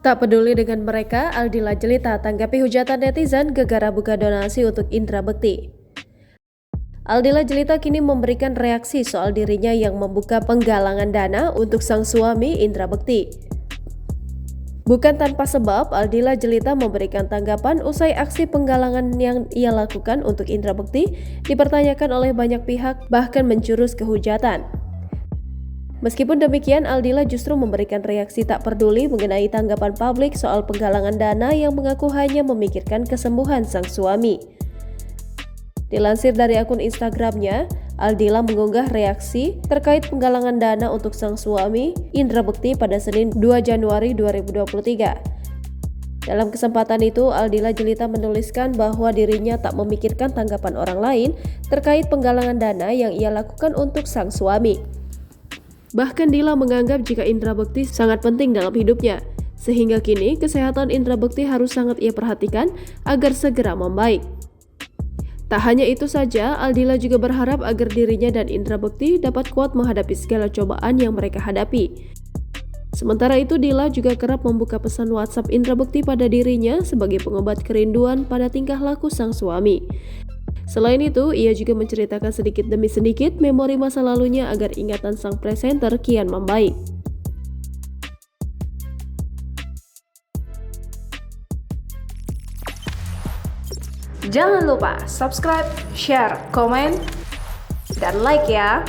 Tak peduli dengan mereka, Aldila Jelita tanggapi hujatan netizen gegara buka donasi untuk Indra Bekti. Aldila Jelita kini memberikan reaksi soal dirinya yang membuka penggalangan dana untuk sang suami Indra Bekti. Bukan tanpa sebab, Aldila Jelita memberikan tanggapan usai aksi penggalangan yang ia lakukan untuk Indra Bekti dipertanyakan oleh banyak pihak, bahkan menjurus ke hujatan. Meskipun demikian, Aldila justru memberikan reaksi tak peduli mengenai tanggapan publik soal penggalangan dana yang mengaku hanya memikirkan kesembuhan sang suami. Dilansir dari akun Instagramnya, Aldila mengunggah reaksi terkait penggalangan dana untuk sang suami, Indra Bekti, pada Senin 2 Januari 2023. Dalam kesempatan itu, Aldila Jelita menuliskan bahwa dirinya tak memikirkan tanggapan orang lain terkait penggalangan dana yang ia lakukan untuk sang suami. Bahkan Dila menganggap jika Indra Bekti sangat penting dalam hidupnya, sehingga kini kesehatan Indra Bekti harus sangat ia perhatikan agar segera membaik. Tak hanya itu saja, Aldila juga berharap agar dirinya dan Indra Bekti dapat kuat menghadapi segala cobaan yang mereka hadapi. Sementara itu, Dila juga kerap membuka pesan WhatsApp Indra Bekti pada dirinya sebagai pengobat kerinduan pada tingkah laku sang suami. Selain itu, ia juga menceritakan sedikit demi sedikit memori masa lalunya agar ingatan sang presenter kian membaik. Jangan lupa subscribe, share, komen, dan like ya!